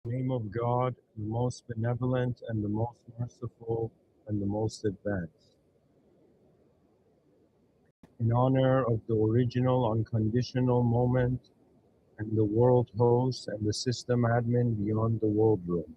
Name of God, the most benevolent and the most merciful and the most advanced. In honor of the original unconditional moment and the world host and the system admin beyond the world room.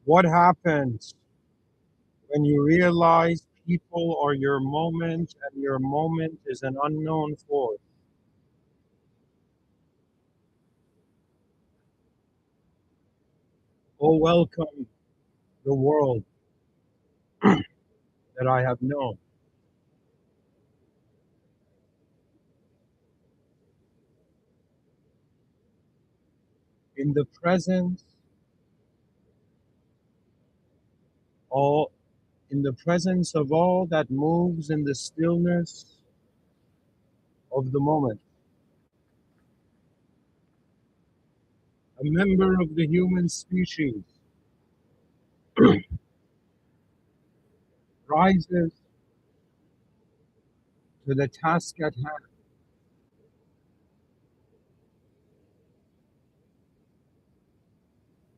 What happens when you realize people are your moment and your moment is an unknown force? Oh, welcome the world that I have known. In the presence, all in the presence of all that moves in the stillness of the moment. A member of the human species rises to the task at hand,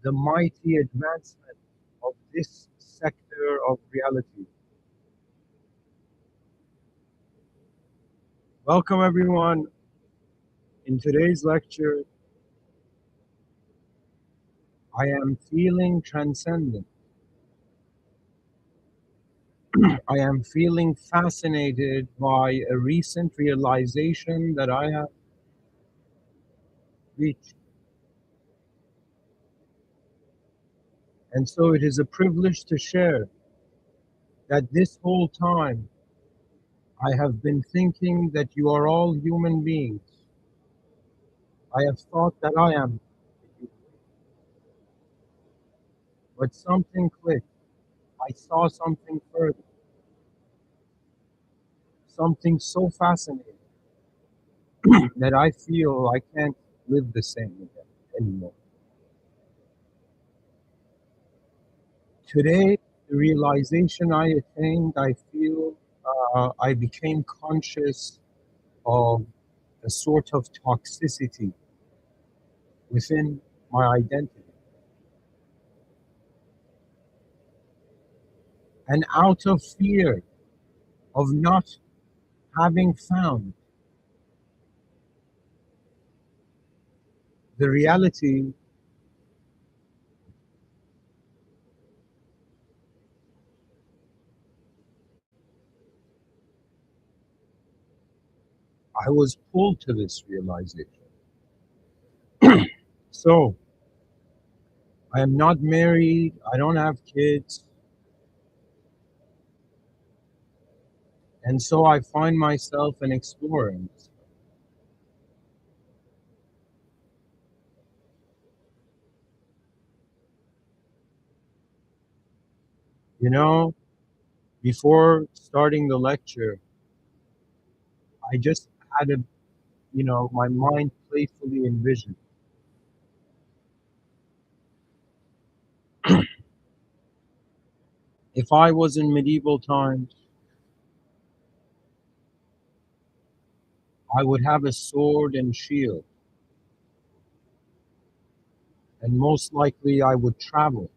the mighty advancement of this sector of reality. Welcome, everyone. In today's lecture, I am feeling transcendent. I am feeling fascinated by a recent realization that I have reached. And so it is a privilege to share that this whole time I have been thinking that you are all human beings. I have thought that I am, but something clicked. I saw something further, something so fascinating that I feel I can't live the same again anymore. Today, the realization I attained, I feel I became conscious of a sort of toxicity within my identity. And out of fear of not having found the reality, I was pulled to this realization. So, I am not married, I don't have kids, and so I find myself an explorer. You know, before starting the lecture, I just had my mind playfully envisioned. If I was in medieval times, I would have a sword and shield, and most likely I would travel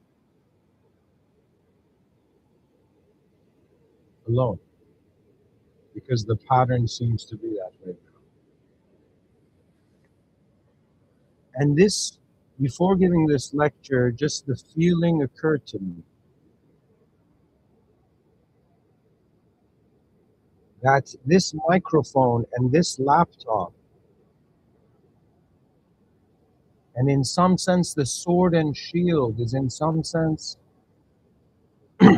alone because the pattern seems to be that way. And this, before giving this lecture, just the feeling occurred to me that this microphone and this laptop, and in some sense, the sword and shield is in some sense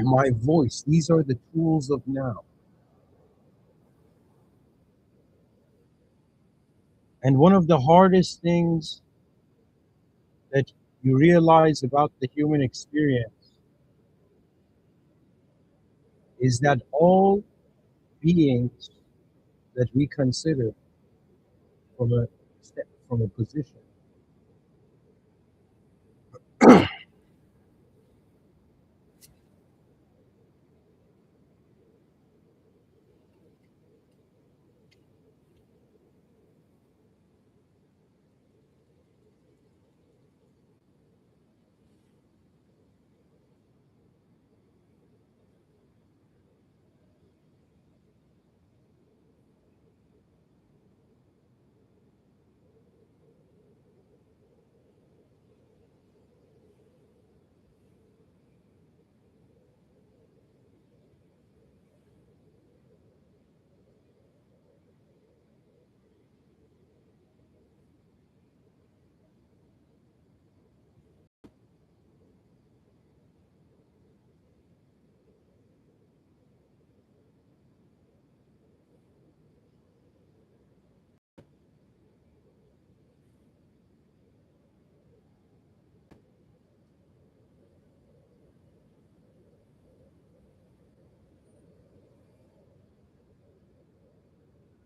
my voice. These are the tools of now. And one of the hardest things that you realize about the human experience is that all beings that we consider from a from a position.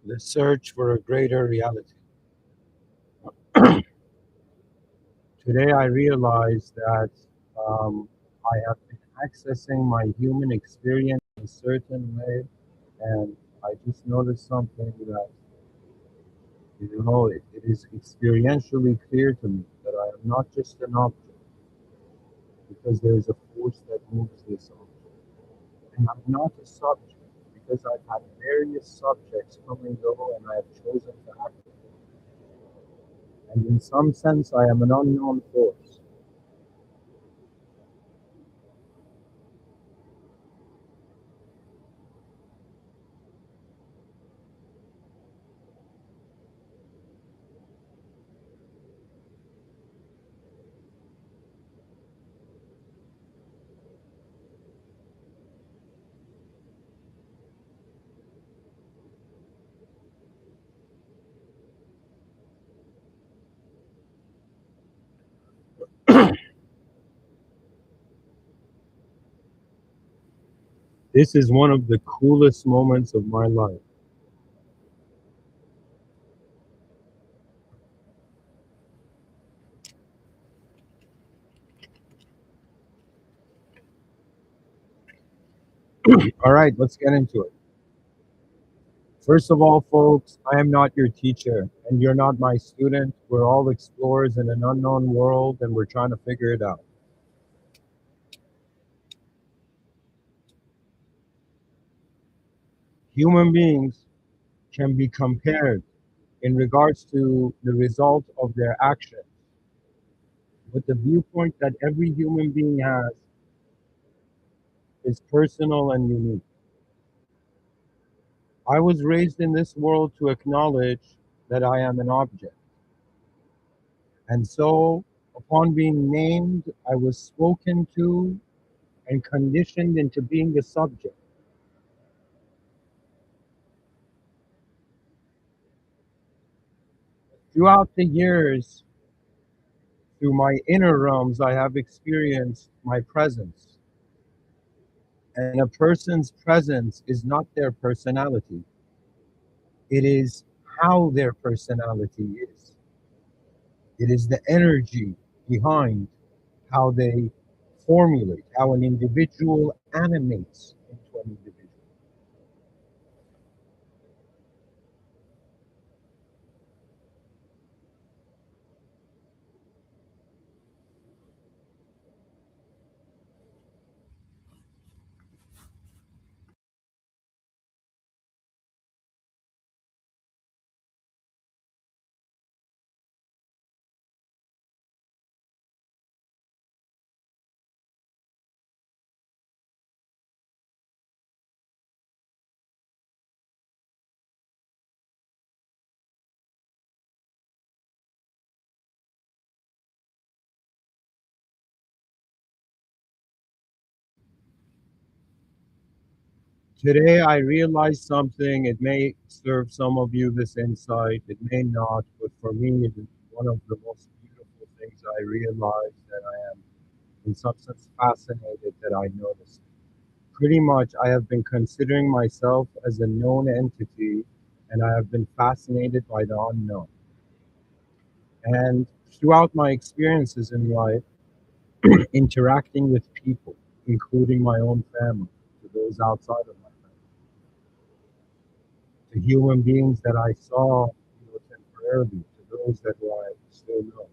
The search for a greater reality. Today, I realized that I have been accessing my human experience in a certain way, and I just noticed something that it is experientially clear to me that I am not just an object because there is a force that moves this object, and I'm not a subject because I've had various subjects come and go, and I have chosen to act. And in some sense, I am an unknown force. This is one of the coolest moments of my life. All right, let's get into it. First of all, folks, I am not your teacher, and you're not my student. We're all explorers in an unknown world, and we're trying to figure it out. Human beings can be compared in regards to the result of their actions with the viewpoint that every human being has is personal and unique. I was raised in this world to acknowledge that I am an object. And so, upon being named, I was spoken to and conditioned into being the subject. Throughout the years, through my inner realms, I have experienced my presence. And a person's presence is not their personality, it is how their personality is. It is the energy behind how they formulate, how an individual animates into an individual. Today I realized something. It may serve some of you this insight, it may not, but for me, it is one of the most beautiful things I realized that I am, in some sense, fascinated that I noticed. Pretty much, I have been considering myself as a known entity, and I have been fascinated by the unknown. And throughout my experiences in life, interacting with people, including my own family, to those outside of my family, to human beings that I saw, temporarily, to those that I still know.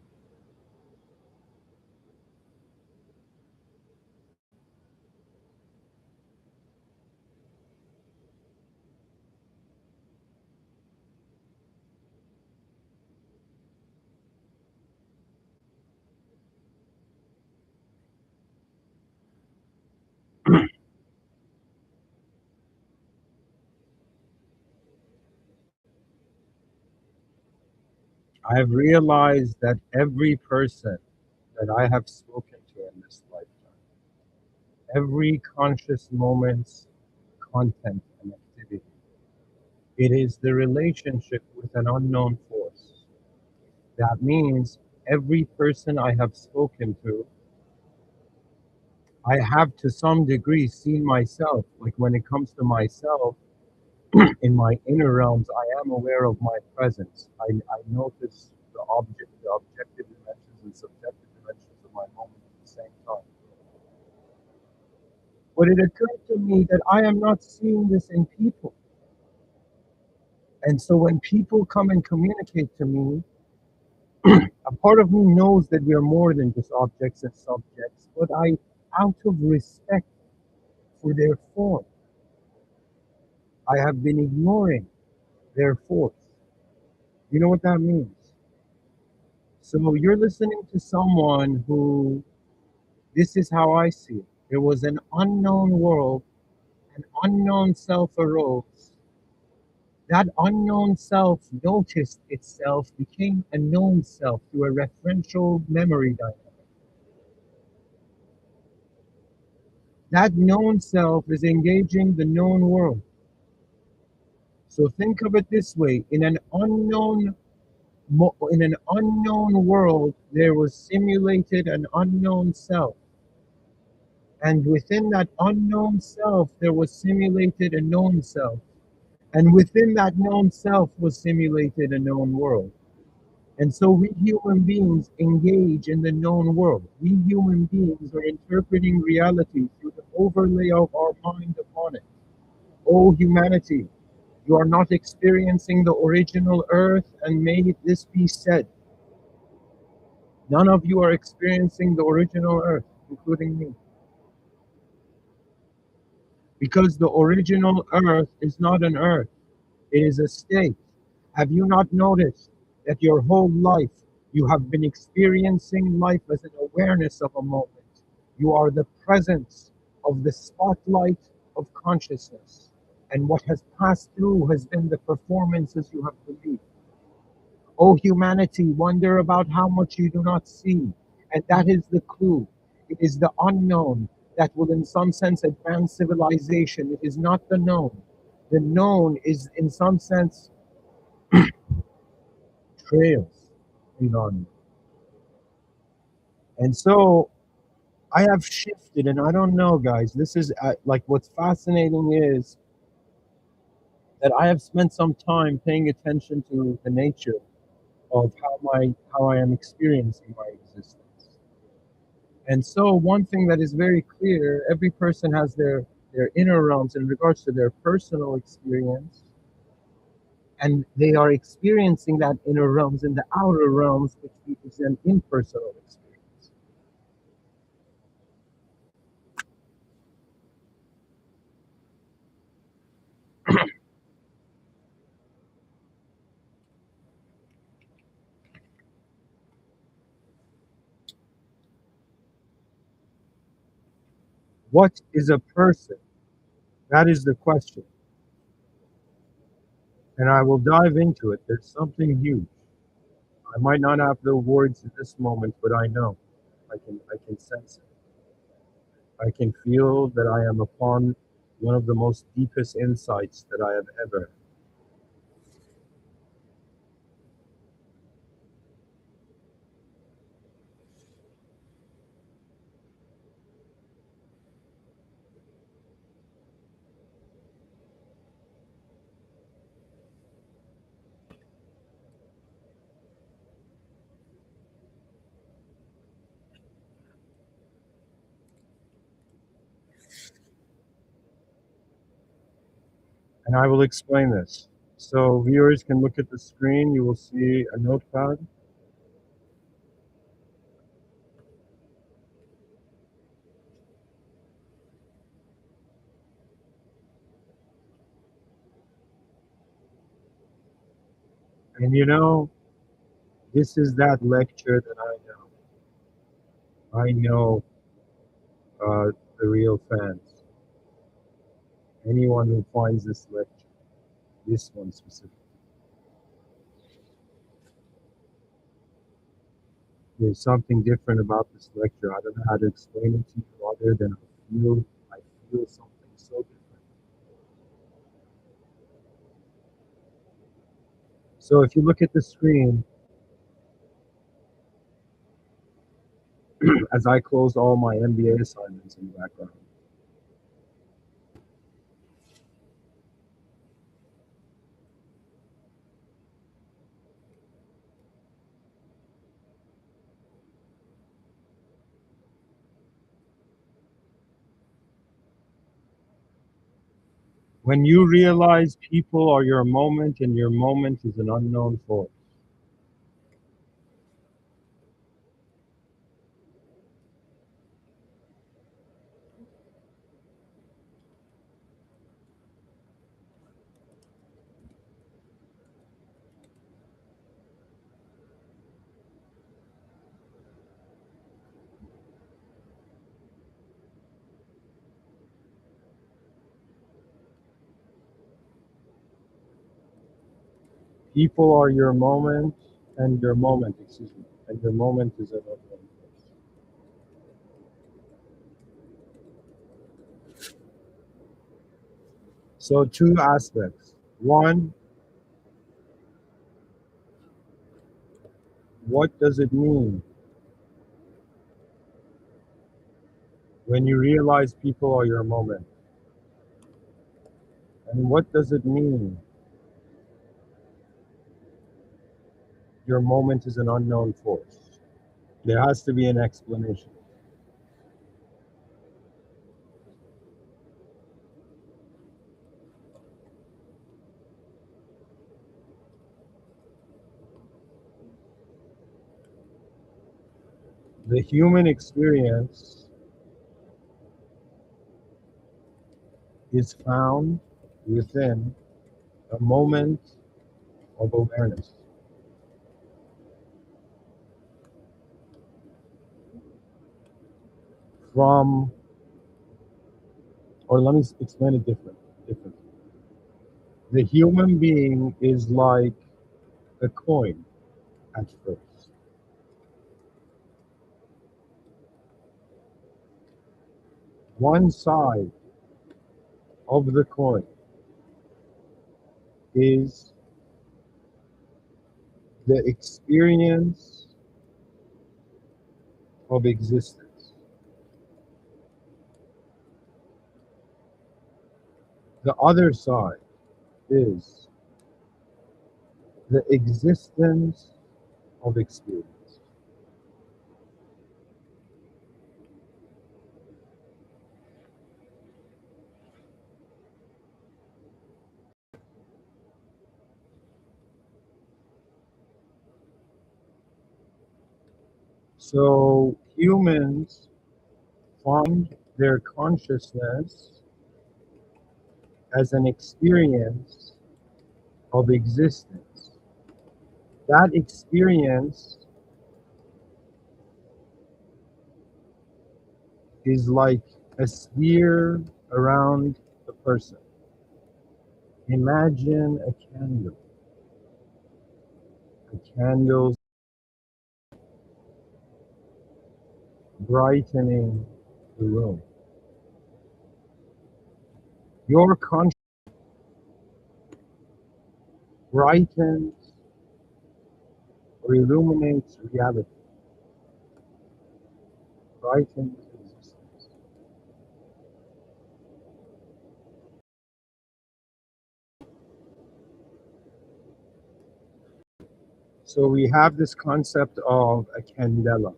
I have realized that every person that I have spoken to in this lifetime, every conscious moment's content and activity, it is the relationship with an unknown force. That means every person I have spoken to, I have to some degree seen myself. Like when it comes to myself, in my inner realms, I am aware of my presence. I notice the objective dimensions and subjective dimensions of my moment at the same time. But it occurred to me that I am not seeing this in people. And so when people come and communicate to me, a part of me knows that we are more than just objects and subjects, but out of respect for their form, I have been ignoring their force. You know what that means? So you're listening to someone who, this is how I see it. There was an unknown world, an unknown self arose. That unknown self noticed itself, became a known self through a referential memory dynamic. That known self is engaging the known world. So think of it this way: in an unknown world, there was simulated an unknown self. And within that unknown self, there was simulated a known self. And within that known self was simulated a known world. And so we human beings engage in the known world. We human beings are interpreting reality through the overlay of our mind upon it. O humanity, you are not experiencing the original earth, and may this be said. None of you are experiencing the original earth, including me. Because the original earth is not an earth, it is a state. Have you not noticed that your whole life you have been experiencing life as an awareness of a moment? You are the presence of the spotlight of consciousness. And what has passed through has been the performances you have believed. O humanity, wonder about how much you do not see. And that is the clue. It is the unknown that will, in some sense, advance civilization. It is not the known. The known is, in some sense, trails in unknown. And so I have shifted, and I don't know, guys. This is like what's fascinating is that I have spent some time paying attention to the nature of how I am experiencing my existence. And so one thing that is very clear, every person has their inner realms in regards to their personal experience, and they are experiencing that inner realms in the outer realms, which is an impersonal experience. What is a person? That is the question. And I will dive into it. There's something huge. I might not have the words at this moment, but I know. I can sense it. I can feel that I am upon one of the most deepest insights that I have ever. And I will explain this. So viewers can look at the screen. You will see a notepad. And you know, this is that lecture that I know. I know the real fans. Anyone who finds this lecture, this one specifically, there's something different about this lecture. I don't know how to explain it to you other than I feel something so different. So if you look at the screen, as I closed all my MBA assignments in the background, when you realize people are your moment and your moment is an unknown force, people are your moment and your moment, excuse me, and your moment is an unknown force. So two aspects. One, what does it mean when you realize people are your moment? And what does it mean your moment is an unknown force? There has to be an explanation. The human experience is found within a moment of awareness. From, or let me explain it differently. The human being is like a coin at first. One side of the coin is the experience of existence. The other side is the existence of experience. So humans find their consciousness as an experience of existence. That experience is like a sphere around a person. Imagine a candle brightening the room. Your conscience brightens or illuminates reality, brightens existence. So we have this concept of a candela.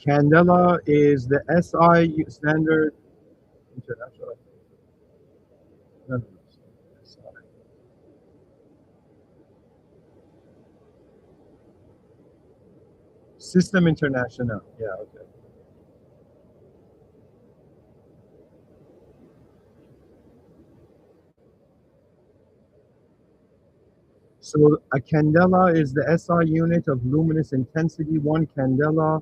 Candela is the SI standard international. No, no, no, SI. System International. Yeah, okay. So a candela is the SI unit of luminous intensity. One candela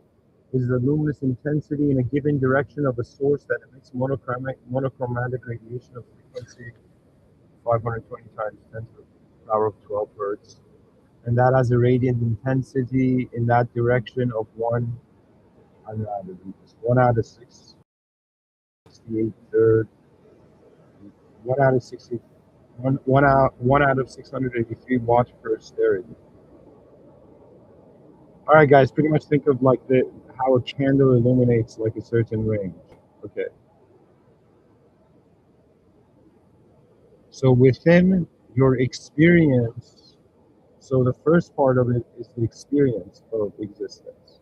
is the luminous intensity in a given direction of a source that emits monochromatic radiation of frequency 520 times 10 to the power of 12 hertz. And that has a radiant intensity in that direction of I don't know how to do this, 1 out of 68 third, 1 out of 60, one out of 683 watts per stereo. All right, guys, pretty much think of like how a candle illuminates like a certain range. Okay. So within your experience, so the first part of it is the experience of existence.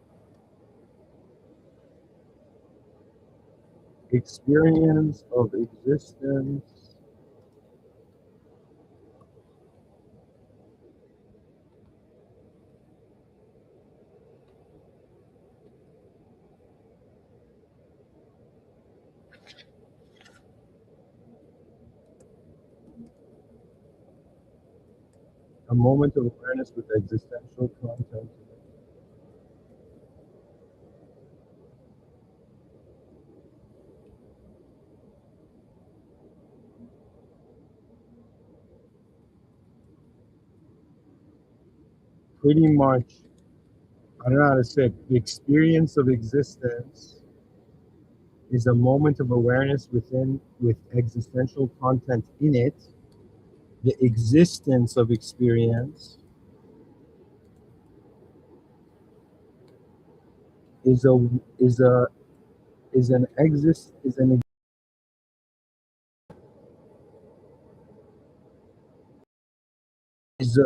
Experience of existence, a moment of awareness with existential content. Pretty much, I don't know how to say it, the experience of existence is a moment of awareness with existential content in it. The existence of experience is a is a is an exist is an is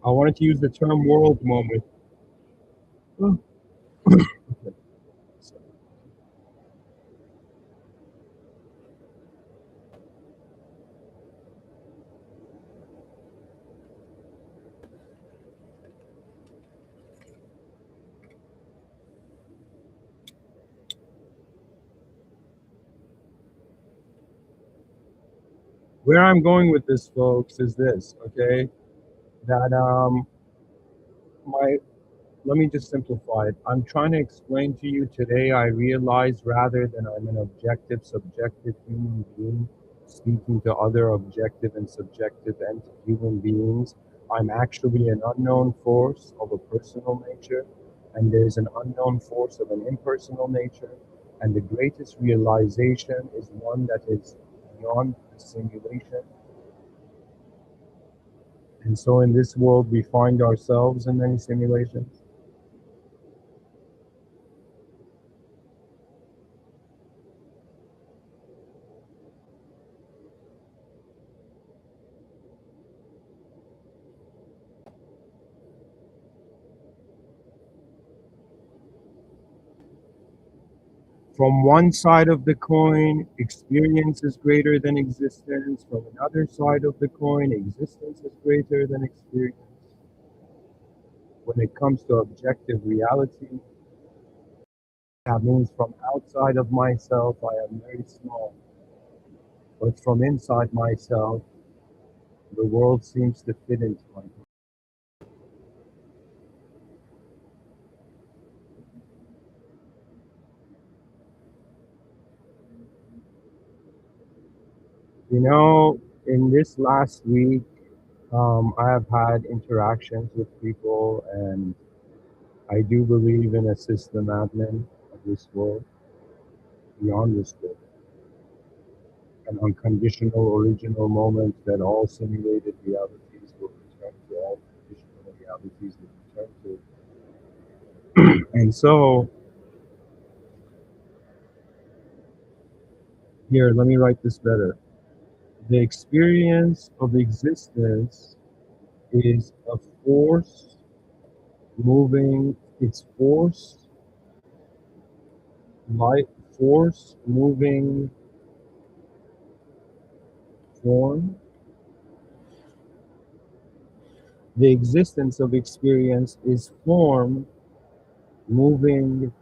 I wanted to use the term world moment. Oh, okay. So where I'm going with this, folks, is this. Okay, that my let me just simplify it. I'm trying to explain to you today. I realize rather than I'm an objective, subjective human being speaking to other objective and subjective human beings, I'm actually an unknown force of a personal nature, and there's an unknown force of an impersonal nature. And the greatest realization is one that is beyond the simulation. And so in this world, we find ourselves in many simulations. From one side of the coin, experience is greater than existence. From another side of the coin, existence is greater than experience. When it comes to objective reality, that means from outside of myself, I am very small. But from inside myself, the world seems to fit into my mind. You know, in this last week, I have had interactions with people, and I do believe in a system admin of this world, beyond this world, an unconditional original moment that all simulated realities will return to, all conditional realities will return to. And so, here, let me write this better. The experience of existence is a force moving, it's light, force moving form. The existence of experience is form moving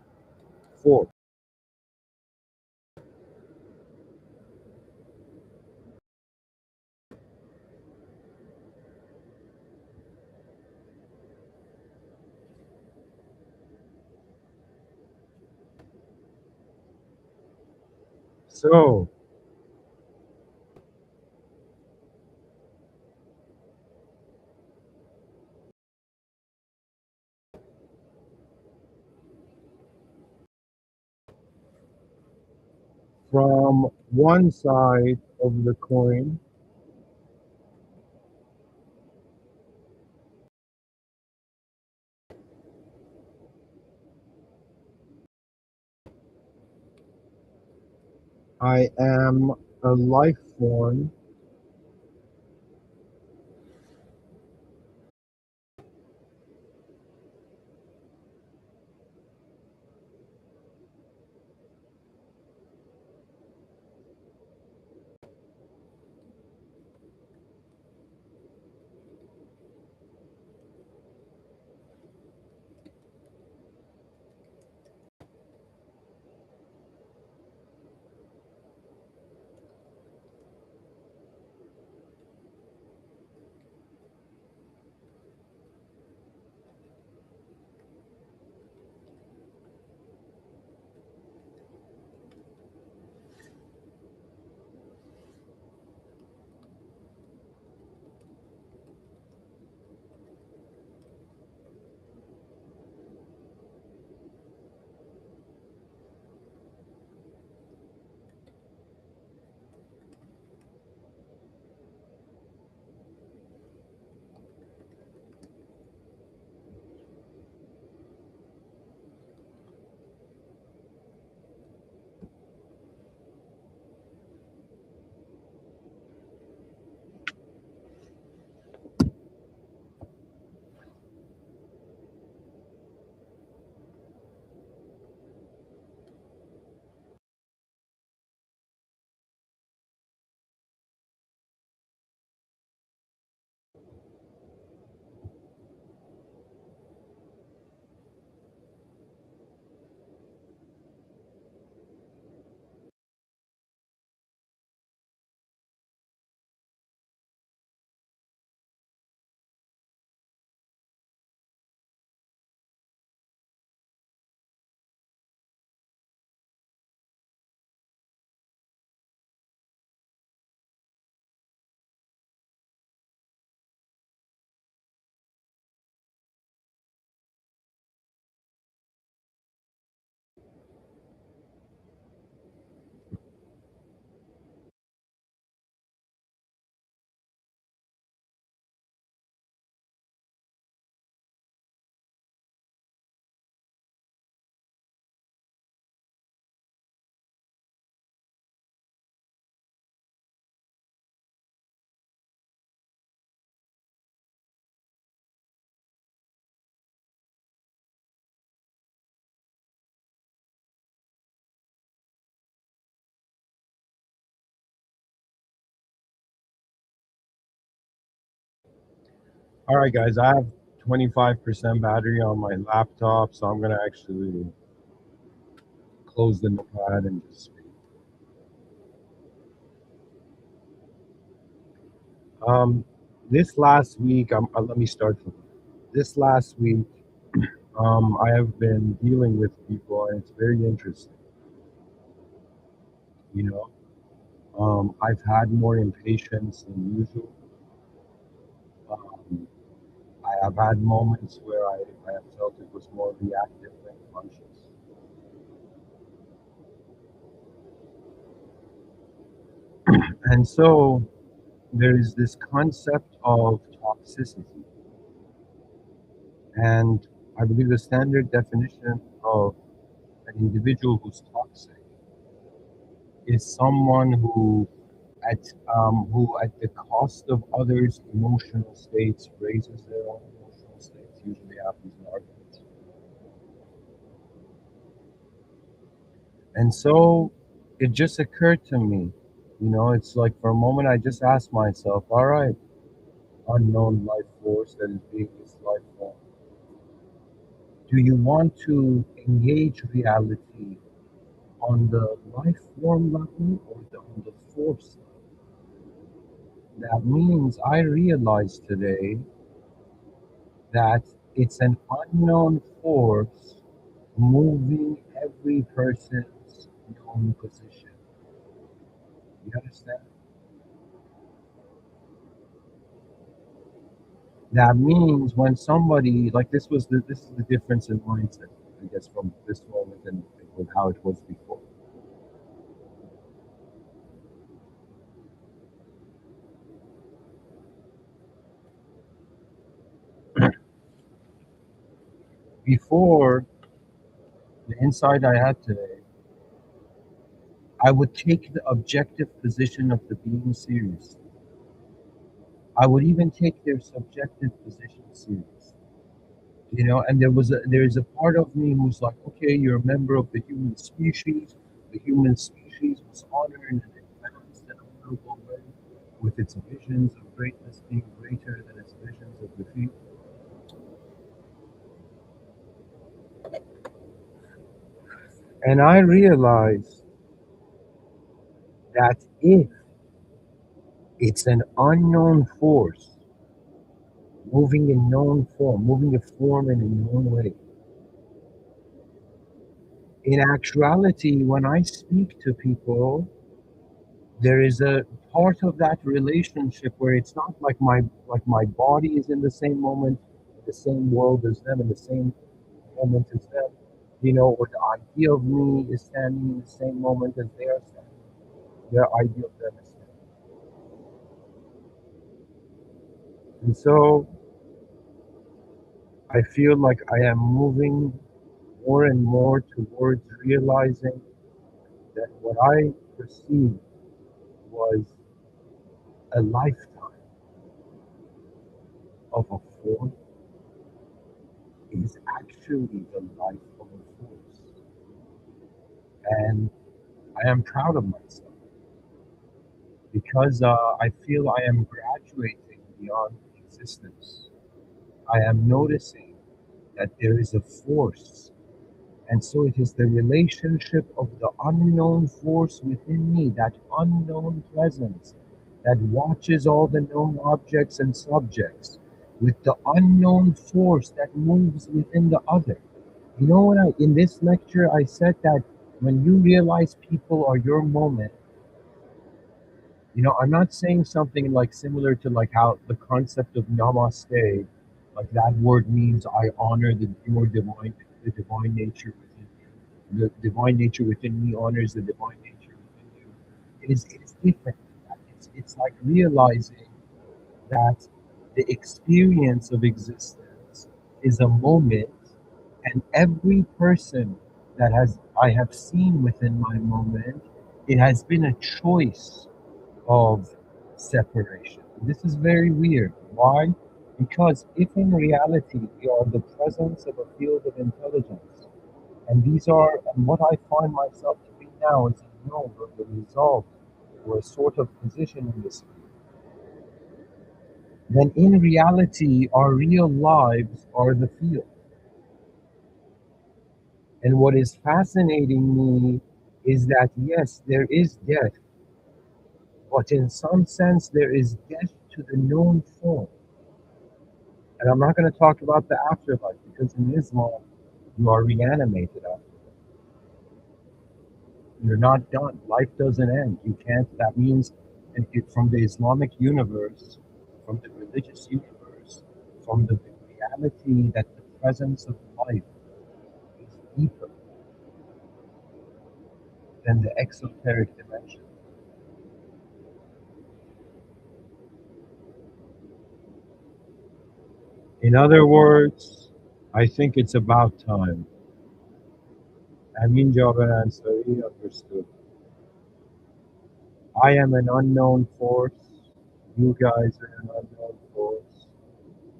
forth. So, from one side of the coin, I am a life form. All right, guys, I have 25% battery on my laptop, so I'm going to actually close the notepad and just speak. Um, this last week, let me start from this last week. I have been dealing with people, and it's very interesting. You know, I've had more impatience than usual. Um, I have had moments where I have felt it was more reactive than conscious. And so there is this concept of toxicity. And I believe the standard definition of an individual who's toxic is someone who at the cost of others' emotional states raises their own emotional states. Usually happens in arguments. And so it just occurred to me, it's like for a moment I just asked myself, all right, unknown life force that is being this life form, do you want to engage reality on the life form level or on the force level? That means I realized today that it's an unknown force moving every person's known position. You understand? That means when somebody like this is the difference in mindset, I guess, from this moment and with how it was before. Before, the insight I had today, I would take the objective position of the being seriously. I would even take their subjective position seriously. And there is a part of me who's like, okay, you're a member of the human species. The human species was honored and advanced in a honorable way, with its visions of greatness being greater than its visions of defeat. And I realize that if it's an unknown force moving in known form, moving a form in a known way, in actuality, when I speak to people, there is a part of that relationship where it's not like my body is in the same moment, the same world as them, in the same moment as them, or the idea of me is standing in the same moment as they are standing. Their idea of them is standing. And so I feel like I am moving more and more towards realizing that what I perceived was a lifetime of a form is actually the life of a force. And I am proud of myself because I feel I am graduating beyond existence. I am noticing that there is a force. And so it is the relationship of the unknown force within me, that unknown presence that watches all the known objects and subjects, with the unknown force that moves within the other. When in this lecture I said that when you realize people are your moment, I'm not saying something like similar to like how the concept of namaste, like that word means I honor the divine nature within you. The divine nature within me honors the divine nature within you. It is different than that. It's like realizing that the experience of existence is a moment, and every person that has I have seen within my moment, it has been a choice of separation. This is very weird. Why? Because if in reality we are the presence of a field of intelligence, and what I find myself to be now is a node or the result or a sort of position in this field, then in reality our real lives are the field. And what is fascinating me is that yes, there is death, but in some sense there is death to the known form. And I'm not going to talk about the afterlife because in Islam, you are reanimated after. You're not done. Life doesn't end. You can't. That means, and from the Islamic universe, from the religious universe, from the reality that the presence of life is deeper than the exoteric dimension. In other words, I think it's about time. Amin Jawad Ansari understood. I am an unknown force. You guys are an unknown force.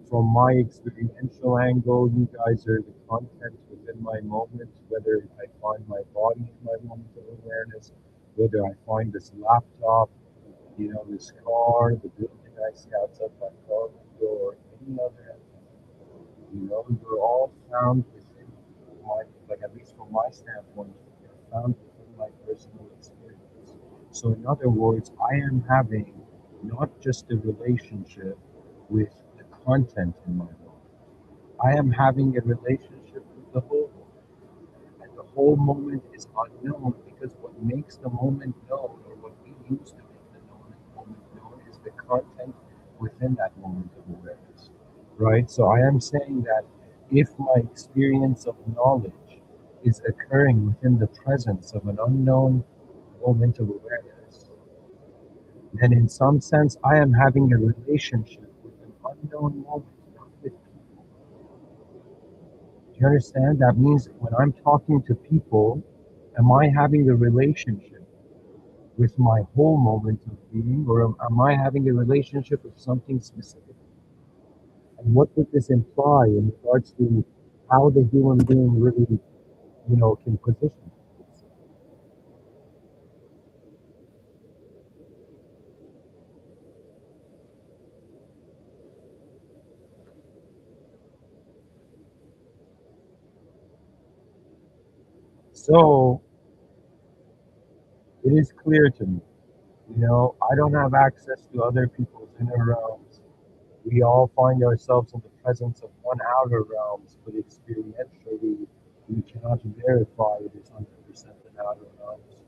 From my experiential angle, you guys are the content within my moment, whether I find my body in my moment of awareness, whether I find this laptop, this car, the building I see outside my car window, or any other, you're all found within my, like at least from my standpoint, you're found within my personal experience. So in other words, I am having not just a relationship with the content in my life. I am having a relationship with the whole moment. And the whole moment is unknown because what makes the moment known, or what we use to make the moment known, is the content within that moment of awareness. Right? So I am saying that if my experience of knowledge is occurring within the presence of an unknown moment of awareness, then in some sense I am having a relationship with an unknown moment, not with people. Do you understand? That means when I'm talking to people, am I having a relationship with my whole moment of being, or am I having a relationship with something specific? And what would this imply in regards to how the human being really, can position itself? So it is clear to me, I don't have access to other people's inner realms. We all find ourselves in the presence of one outer realms, but experientially, we cannot verify it is 100% an outer realms.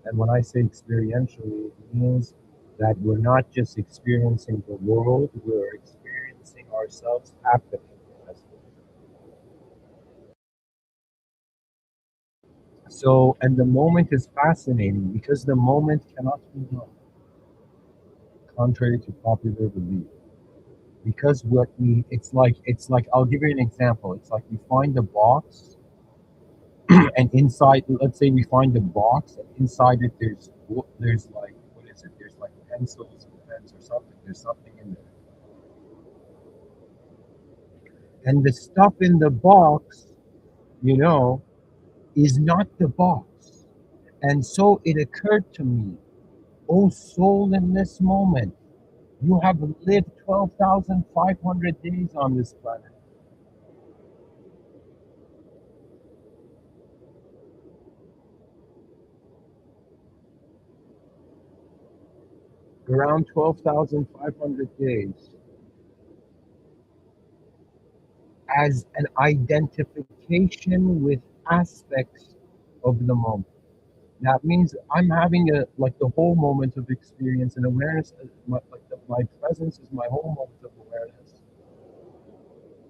And when I say experientially, it means that we're not just experiencing the world, we're experiencing ourselves happening. So, and the moment is fascinating because the moment cannot be known, contrary to popular belief. Because it's like I'll give you an example. It's like we find a box, and inside, let's say we find a box, and inside it there's like, what is it? There's like pencils and pens or something. There's something in there, and the stuff in the box, you know, is not the box. And so it occurred to me, oh soul, in this moment, you have lived 12,500 days on this planet. Around 12,500 days as an identification with aspects of the moment. That means I'm having like the whole moment of experience and awareness. My presence is my whole moment of awareness,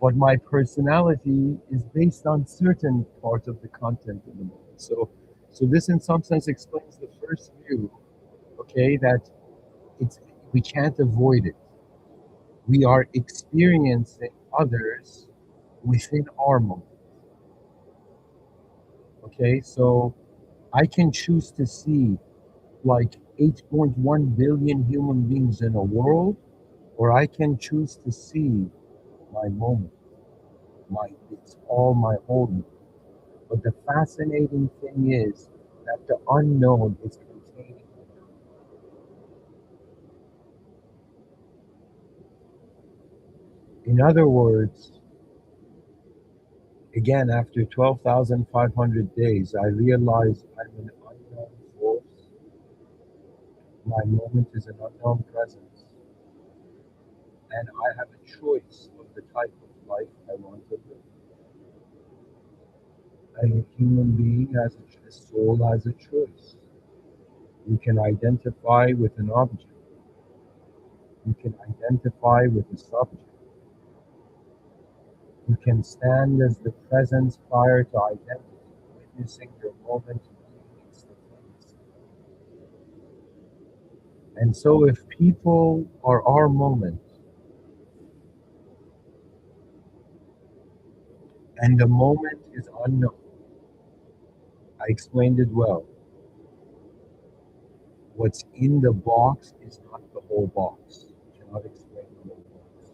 but my personality is based on certain parts of the content in the moment. So this, in some sense, explains the first view. Okay, that it's we can't avoid it. We are experiencing others within our moment. Okay, so I can choose to see like 8.1 billion human beings in a world, or I can choose to see my moment. It's all my wholeness. But the fascinating thing is that the unknown is containing. In other words, again, after 12,500 days, I realize I'm an unknown force. My moment is an unknown presence, and I have a choice of the type of life I want to live. A human being has a soul has a choice. You can identify with an object. You can identify with a subject. You can stand as the presence prior to identity, witnessing your moment of being instantaneously. And so if people are our moment, and the moment is unknown, I explained it well. What's in the box is not the whole box. I cannot explain the whole box.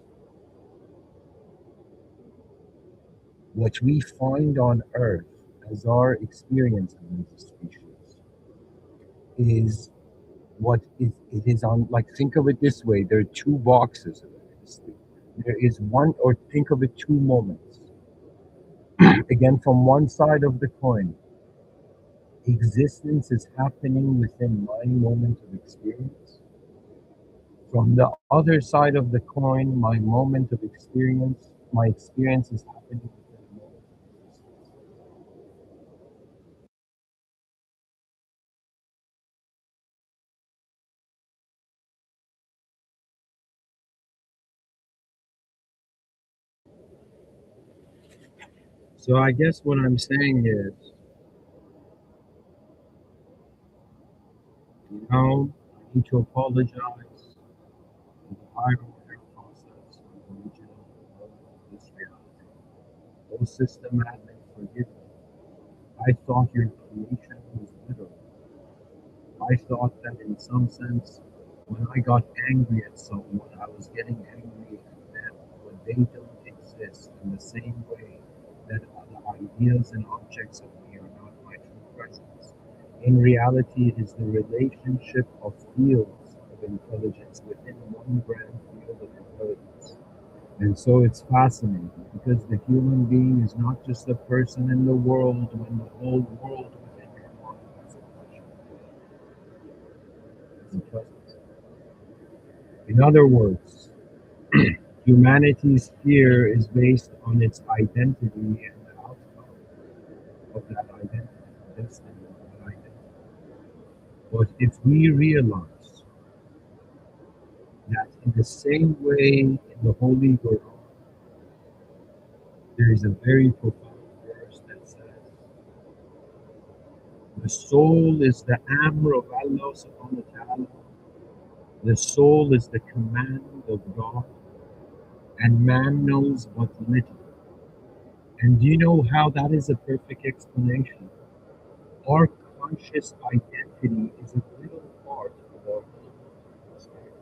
What we find on Earth as our experience as a species is what is it is on, like, think of it this way, there are two boxes of it. There is one, or think of it, two moments. Again, from one side of the coin, existence is happening within my moment of experience. From the other side of the coin, my moment of experience, my experience is happening within a moment of existence. So I guess what I'm saying is, I need to apologize for the higher order process of the original of this reality. O system admin, forgive me. I thought your creation was literal. I thought that in some sense, when I got angry at someone, I was getting angry at them, when they don't exist in the same way that the ideas and objects of me are not my true presence. In reality, it is the relationship of fields of intelligence within one grand field of intelligence. And so it's fascinating because the human being is not just a person in the world when the whole world within your mind is a presence. In other words, humanity's fear is based on its identity and the outcome of that identity, destiny of that identity. But if we realize that in the same way in the Holy Quran, there is a very profound verse that says, the soul is the amr of Allah subhanahu wa ta'ala, the soul is the command of God, and man knows but little. And do you know how that is a perfect explanation? Our conscious identity is a little part of our whole experience.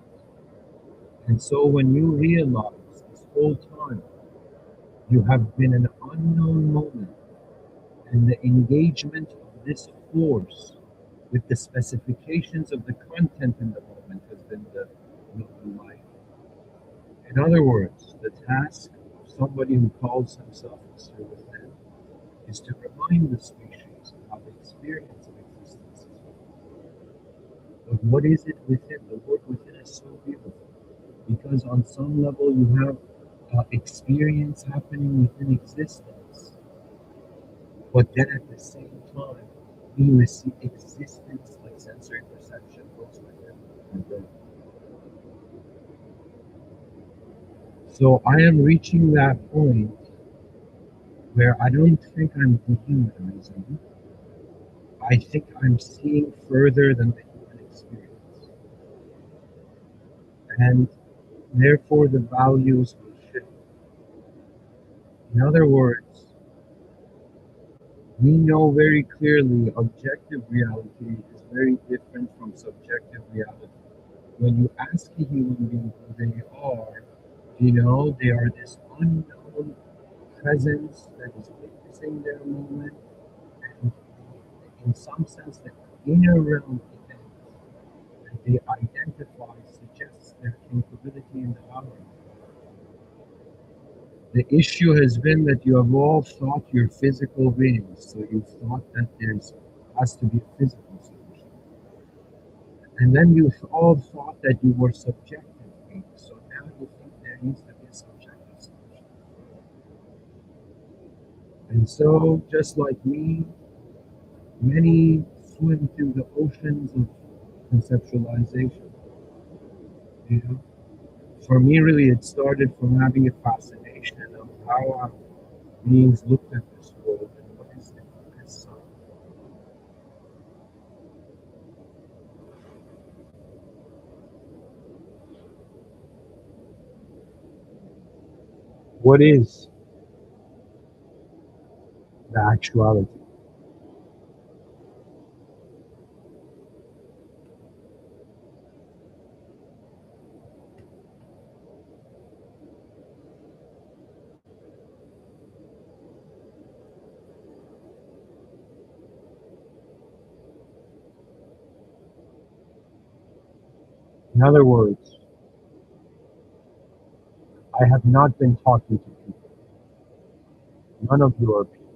And so when you realize this whole time you have been an unknown moment, and the engagement of this force with the specifications of the content in the moment has been the life. In other words, the task of somebody who calls himself Mr. Within is to remind the species of how the experience of existence is. But what is it within? The word within is so beautiful because on some level you have experience happening within existence, but then at the same time we receive existence like sensory perception goes within our brain. So I am reaching that point where I don't think I'm dehumanizing. I think I'm seeing further than the human experience. And therefore the values will shift. In other words, we know very clearly objective reality is very different from subjective reality. When you ask a human being who they are, they are this unknown presence that is witnessing their moment, and in some sense, the inner realm event that they identify suggests their capability in the outer. The issue has been that you have all thought you're physical beings, so you thought that there's has to be a physical solution. And then you all thought that you were subjective beings, so now you think there needs to be a subjective solution. And so, just like me, Many swim through the oceans of conceptualization. You know, for me, really, it started from having a fascination of how beings looked at this world and what is it. This, what is the actuality? In other words, I have not been talking to people. None of you are people.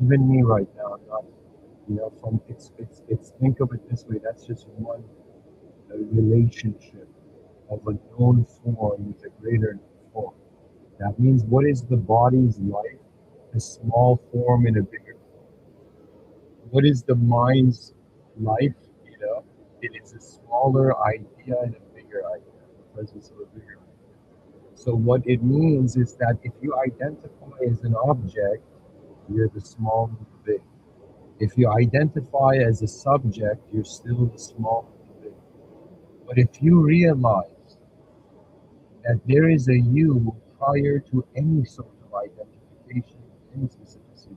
Even me right now, I'm not. You know, from it's. Think of it this way. That's just one relationship of a known form with a greater form. That means what is the body's life? A small form in a bigger form. What is the mind's life? You know, it is a smaller idea and a bigger idea, the presence of a bigger idea. So what it means is that if you identify as an object, you're the small and the big. If you identify as a subject, you're still the small and the big. But if you realize that there is a you prior to any sort of identification, any specificity,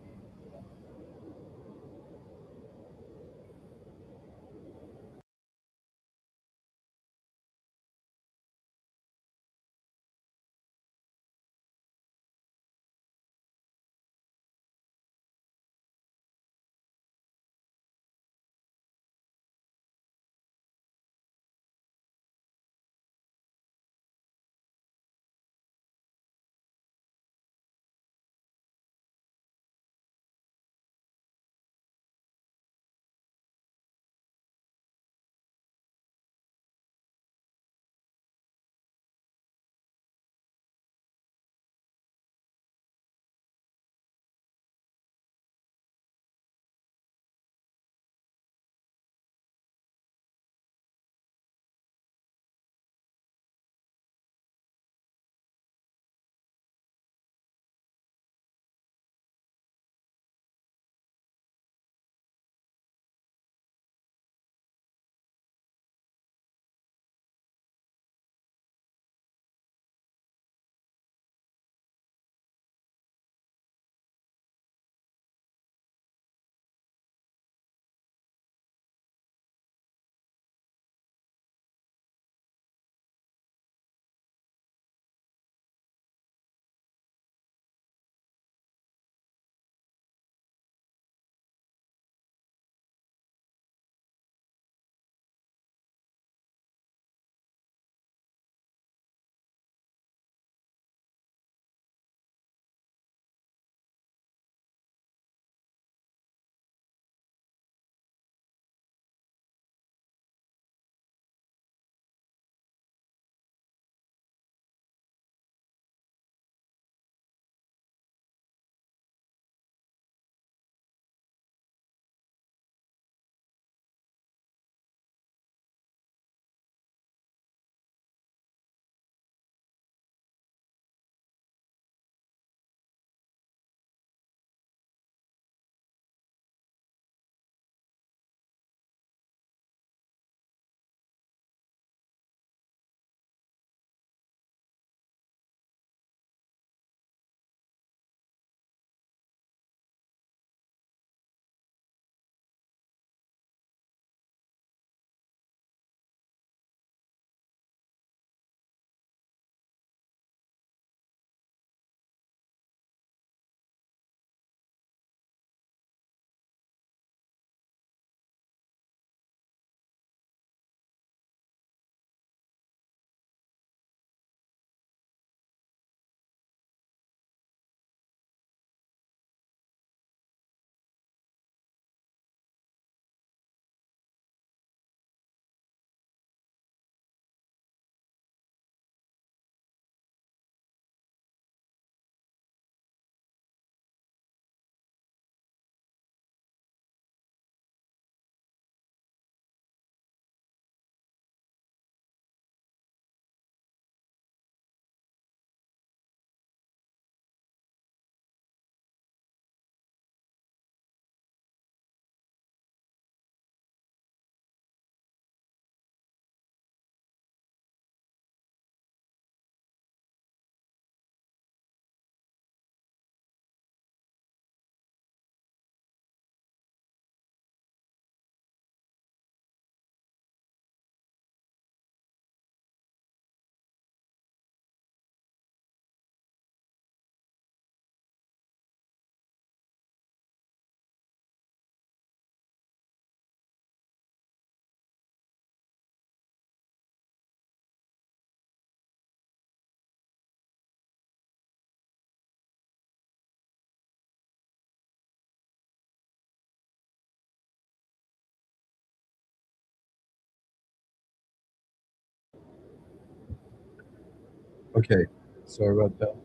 Okay, sorry about that.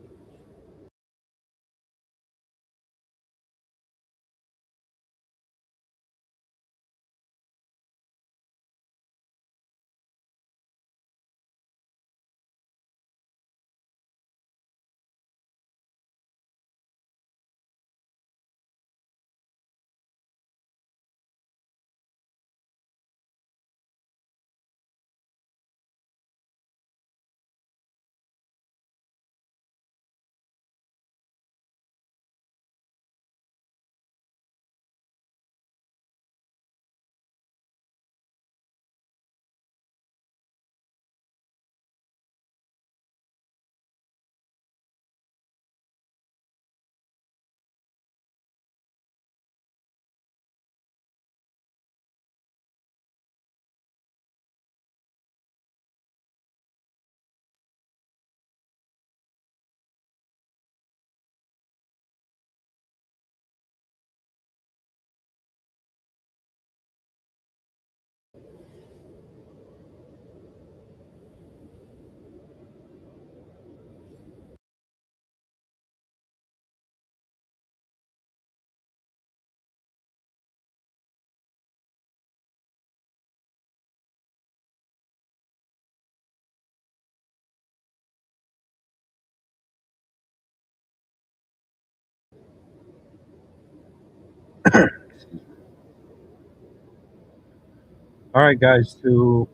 All right, guys, to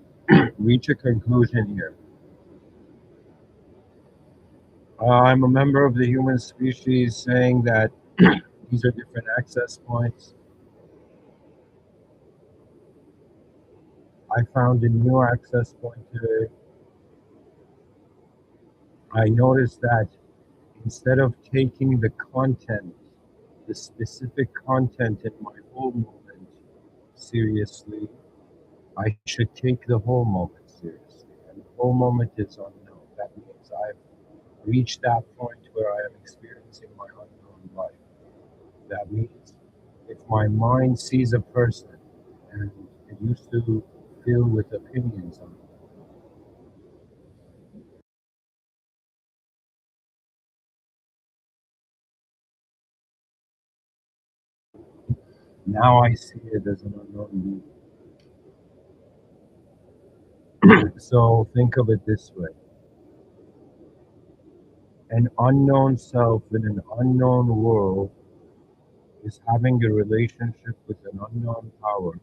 reach a conclusion here. I'm a member of the human species saying that these are different access points. I found a new access point today. I noticed that instead of taking the content, the specific content in my whole moment seriously, I should take the whole moment seriously. And the whole moment is unknown. That means I've reached that point where I am experiencing my unknown life. That means if my mind sees a person and it used to fill with opinions on it, now I see it as an unknown being. So think of it this way: an unknown self in an unknown world is having a relationship with an unknown power,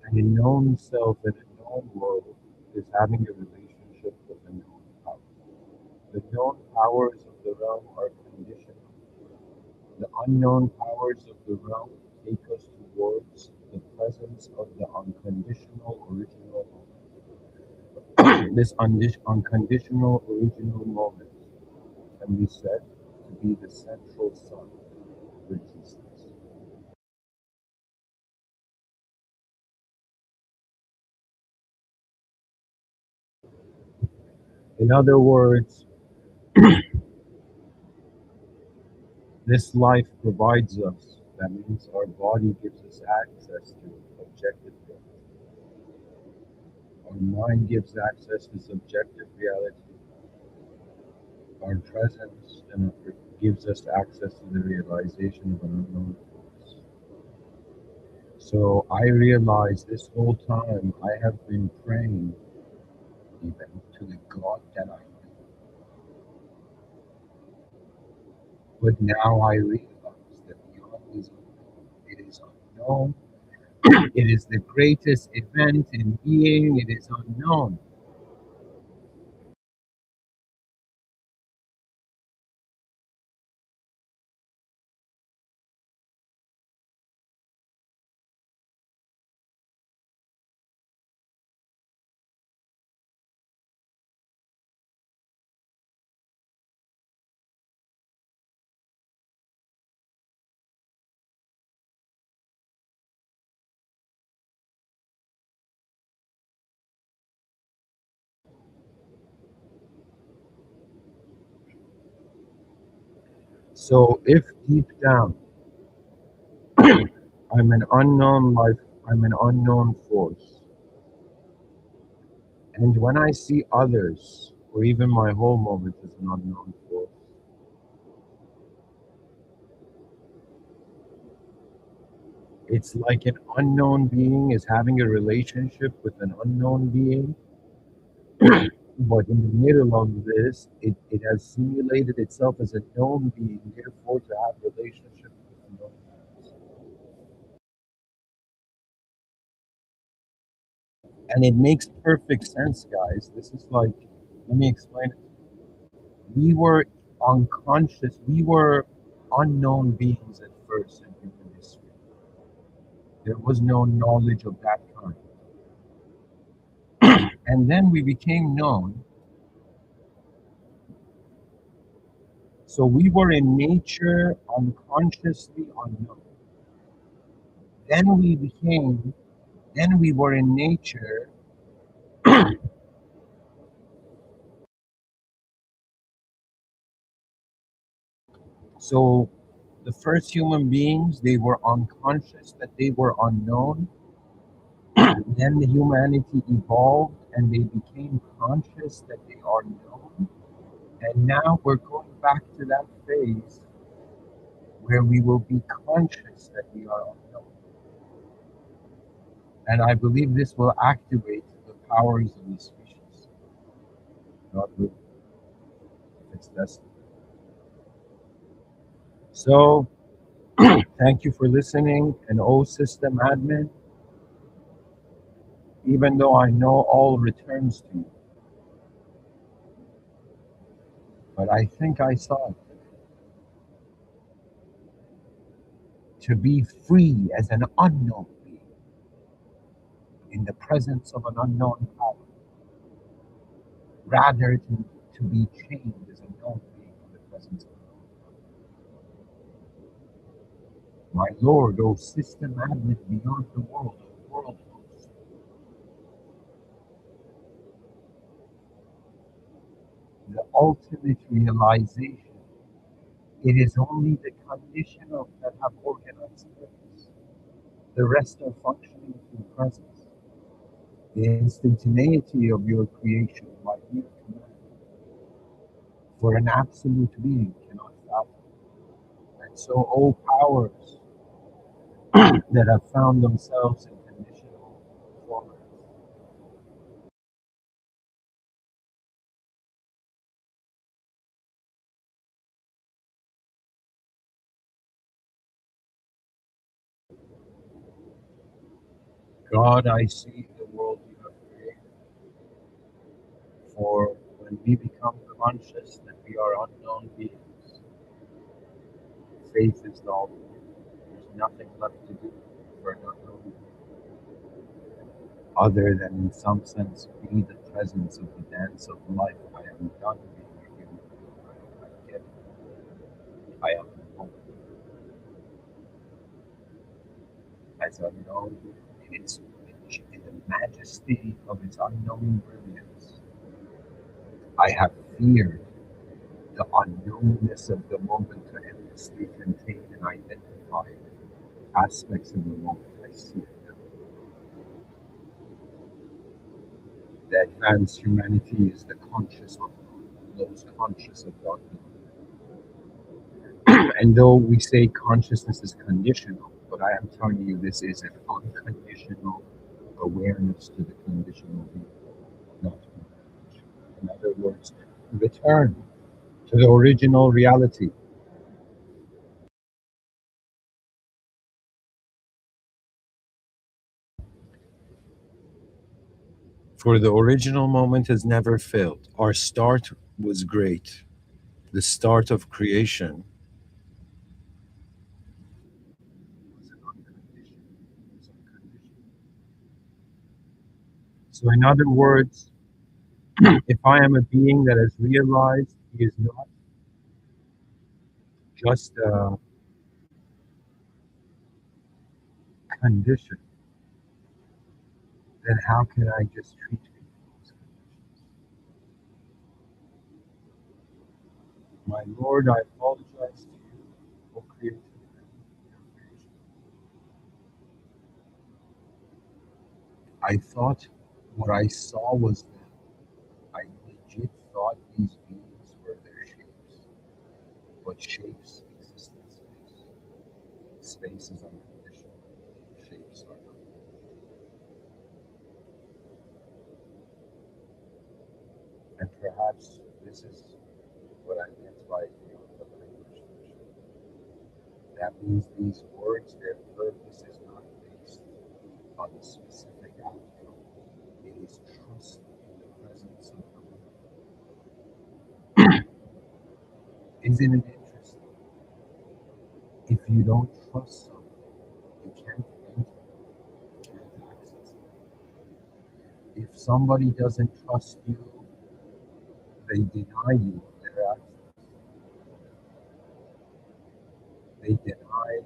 and a known self in a known world is having a relationship with a known power. The known powers of the realm are conditional. The unknown powers of the realm take us towards the presence of the unconditional original moment. This unconditional original moment can be said to be the central sun of existence. In other words, this life provides us, that means our body gives us access to objective reality. Our mind gives access to subjective reality. Our presence and gives us access to the realization of an unknown force. So I realize this whole time I have been praying even to the God that I know. But now I realize that beyond is unknown. It is unknown. It is the greatest event in being. It is unknown. So if deep down I'm an unknown life, I'm an unknown force, and when I see others or even my whole moment is an unknown force. It's like an unknown being is having a relationship with an unknown being, but in the middle of this, it has simulated itself as a known being, therefore to have relationship with unknown beings. And it makes perfect sense, guys. This is like, let me explain it. We were unconscious, we were unknown beings at first in human history. There was no knowledge of that kind. And then we became known. So we were in nature unconsciously unknown. Then we became, then we were in nature. So the first human beings, they were unconscious that they were unknown. Then the humanity evolved and they became conscious that they are known. And now we're going back to that phase where we will be conscious that we are unknown. And I believe this will activate the powers of the species. Not with its destiny. So thank you for listening. And oh, system admin, even though I know all returns to you, but I think I saw it. To be free as an unknown being in the presence of an unknown power, rather to be chained as a known being in the presence of an unknown. My Lord, O system admin beyond the world, O world host, the ultimate realization. It is only the conditional that have organized purpose. The rest are functioning through presence. The instantaneity of your creation by mere command, for an absolute being cannot fathom. And so all powers that have found themselves in conditional form, God, I see the world you have created. For when we become conscious that we are unknown beings, faith is null. There's nothing left to do for an unknown being, other than in some sense be the presence of the dance of life. I am done being a human being. I get it. I am known as unknown in its in the majesty of its unknown brilliance. I have feared the unknownness of the moment to endlessly contain and identify aspects of the moment. I see it now. The advanced humanity is the conscious of those conscious of God. And though we say consciousness is conditional, but I am telling you this is an unconditional awareness to the conditional being, not unconditional. In other words, return to the original reality. For the original moment has never failed. Our start was great. The start of creation was an unconditional. Was unconditional. So, in other words, if I am a being that has realized he is not just a condition, then how can I just treat people as conditions? My Lord, I apologize to you, O Creator, and your creation. I thought what I saw was them. I legit thought what shapes existence is. Space is unconditional, shapes are not. And perhaps this is what I meant by the language version. That means these words, their purpose is not based on the specific outcome. It is trust in the presence of the world. Isn't it interesting? If you don't trust something, you can't enter, you can't access it. If somebody doesn't trust you, they deny you their access. They deny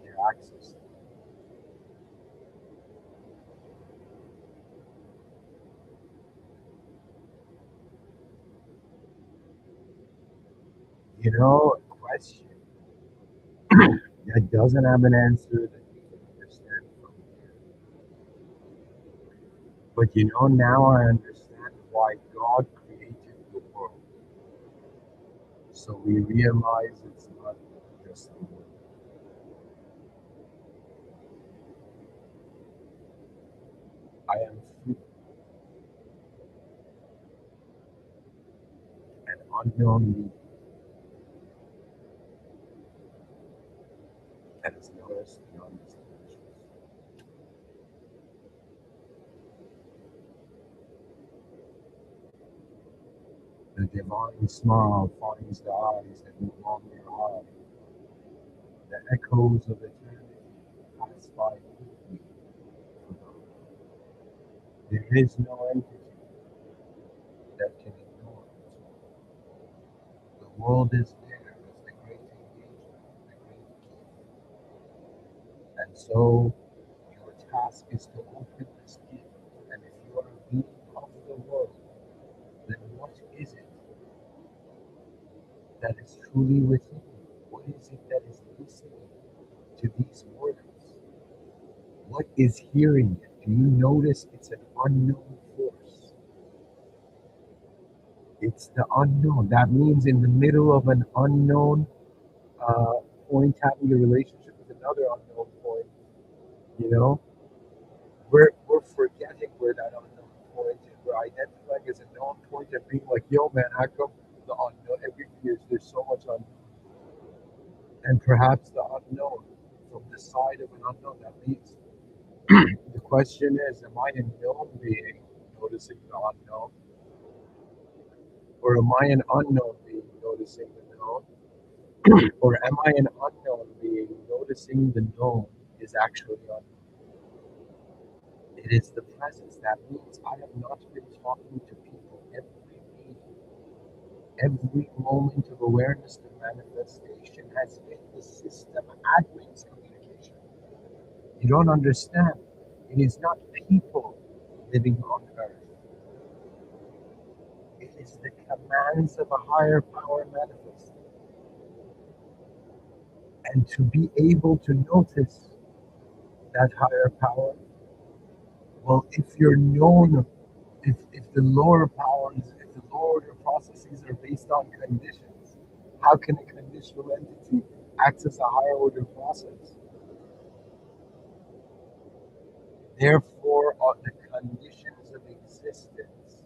their access. A question that doesn't have an answer that you can understand from here. But now I understand why God created the world. So we realize it's not just the world. I am free, an unknown being, that is noticed beyond these dimensions. The divine smile finds the eyes that no longer hide. The echoes of eternity pass by quickly, forgotten. There is no entity that can ignore it. The world is there as the great engagement, the great gift. And so your task is to open this gift. And if you are a being of the world, then what is it that is truly within you? What is it that is listening to these words? What is hearing it? Do you notice it's an unknown force? It's the unknown. That means in the middle of an unknown uh, point, having a relationship with another unknown point, you know, we're forgetting where that unknown point is. We're identifying as a known point and being like, yo, man, how come the unknown? Every year there's so much unknown. And perhaps the unknown from the side of an unknown that leads. The question is, am I a known being noticing the unknown? Or am I an unknown being noticing the known? Or am I an unknown being noticing the known is actually unknown? It is the presence. That means I have not been talking to people every being. Every moment of awareness to manifestation has been the system admin's communication. You don't understand. It is not people living on earth. It is the commands of a higher power manifest. And to be able to notice that higher power, well, if you're known, if the lower powers, if the lower order processes are based on conditions, how can a conditional entity access a higher order process? Therefore, the conditions of existence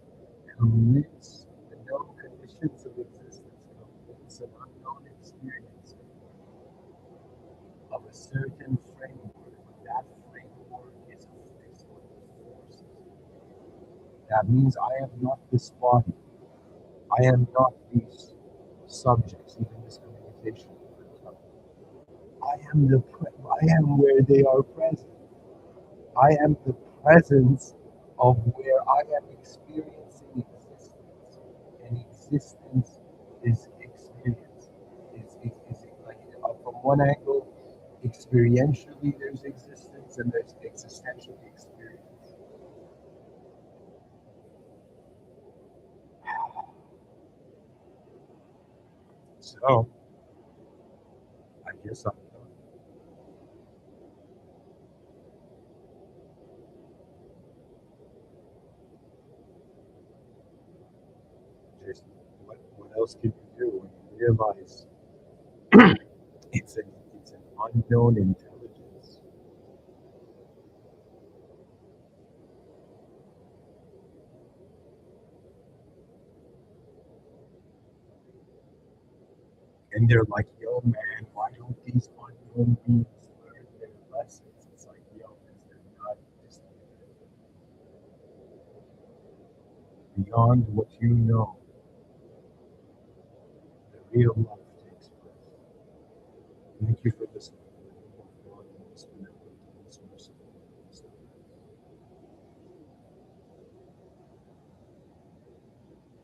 convince the known conditions of existence convince an unknown experience of a certain framework. That framework is what forces. That means I am not this body. I am not these subjects, even this communication. I am I am where they are present. I am the presence of where I am experiencing existence. And existence is experience. Is like from one angle, experientially there's existence and there's existentially experience. So I guess I'm done. Just what else can you do when you realize it's an unknown intelligence. And they're like, yo, man, why don't these unknown beings learn their lessons? It's like, yo, because they're not just beyond what you know, the real life takes place. Thank you for listening.